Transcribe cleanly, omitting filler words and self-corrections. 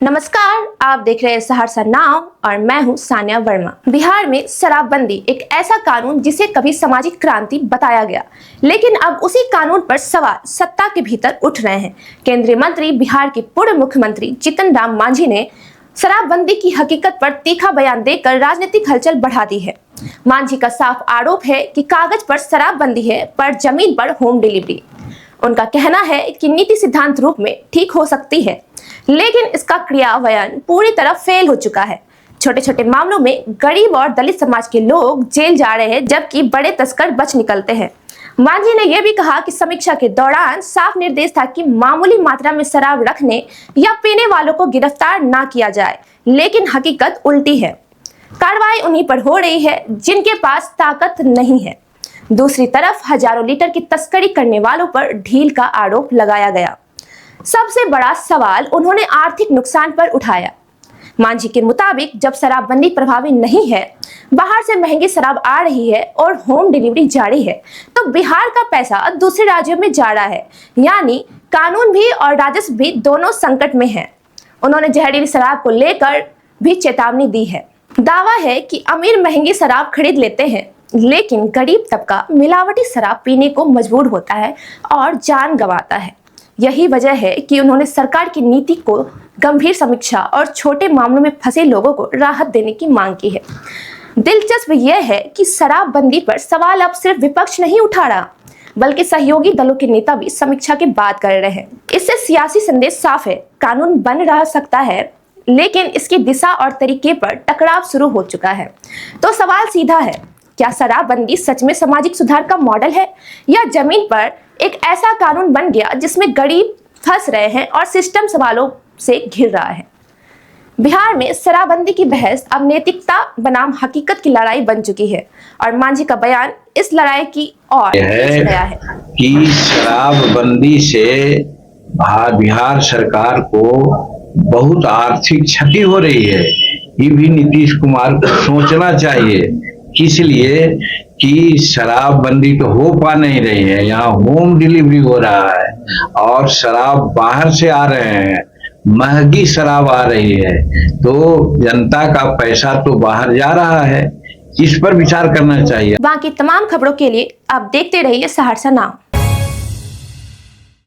नमस्कार, आप देख रहे हैं सहरसा नाव और मैं हूं सानिया वर्मा। बिहार में शराबबंदी एक ऐसा कानून जिसे कभी सामाजिक क्रांति बताया गया, लेकिन अब उसी कानून पर सवाल सत्ता के भीतर उठ रहे हैं। केंद्रीय मंत्री बिहार के पूर्व मुख्यमंत्री जीतन राम मांझी ने शराबबंदी की हकीकत पर तीखा बयान देकर राजनीतिक हलचल बढ़ा दी है। मांझी का साफ आरोप है कि कागज पर शराबबंदी है, पर जमीन पर होम डिलीवरी। उनका कहना है कि नीति सिद्धांत रूप में ठीक हो सकती है, लेकिन इसका क्रियान्वयन पूरी तरह फेल हो चुका है। छोटे छोटे मामलों में गरीब और दलित समाज के लोग जेल जा रहे हैं, जबकि बड़े तस्कर बच निकलते हैं। मांझी ने यह भी कहा कि समीक्षा के दौरान साफ निर्देश था कि मामूली मात्रा में शराब रखने या पीने वालों को गिरफ्तार ना किया जाए, लेकिन हकीकत उल्टी है। कार्रवाई उन्हीं पर हो रही है जिनके पास ताकत नहीं है। दूसरी तरफ हजारों लीटर की तस्करी करने वालों पर ढील का आरोप लगाया गया। सबसे बड़ा सवाल उन्होंने आर्थिक नुकसान पर उठाया। मांझी के मुताबिक जब शराबबंदी प्रभावी नहीं है, बाहर से महंगी शराब आ रही है और होम डिलीवरी जारी है, तो बिहार का पैसा दूसरे राज्यों में जा रहा है, यानी कानून भी और राजस्व भी दोनों संकट में हैं। उन्होंने जहरीली शराब को लेकर भी चेतावनी दी है। दावा है कि अमीर महंगी शराब खरीद लेते हैं, लेकिन गरीब तबका मिलावटी शराब पीने को मजबूर होता है और जान गंवाता है। यही वजह है कि उन्होंने सरकार की नीति को गंभीर समीक्षा और छोटे मामलों में फंसे लोगों को राहत देने की मांग की है। दिलचस्प यह है कि शराबबंदी पर सवाल अब सिर्फ विपक्ष नहीं उठा रहा, बल्कि सहयोगी दलों के नेता भी समीक्षा की बात कर रहे हैं। इससे सियासी संदेश साफ है, कानून बन रह सकता है, लेकिन इसकी दिशा और तरीके पर टकराव शुरू हो चुका है। तो सवाल सीधा है, क्या शराबबंदी सच में सामाजिक सुधार का मॉडल है, या जमीन पर एक ऐसा कानून बन गया जिसमें गरीब फंस रहे हैं और सिस्टम सवालों से घिर रहा है। बिहार में शराबबंदी की बहस अब नैतिकता बनाम हकीकत की लड़ाई बन चुकी है, और मांझी का बयान इस लड़ाई की ओर खींच गया है कि शराबबंदी से बिहार सरकार को बहुत आर्थिक क्षति हो रही है। ये भी नीतीश कुमार को सोचना चाहिए, इसलिए कि शराबबंदी तो हो पा नहीं रही है, यहाँ होम डिलीवरी हो रहा है और शराब बाहर से आ रहे हैं, महंगी शराब आ रही है, तो जनता का पैसा तो बाहर जा रहा है। इस पर विचार करना चाहिए। बाकी तमाम खबरों के लिए आप देखते रहिए सहरसा नाव।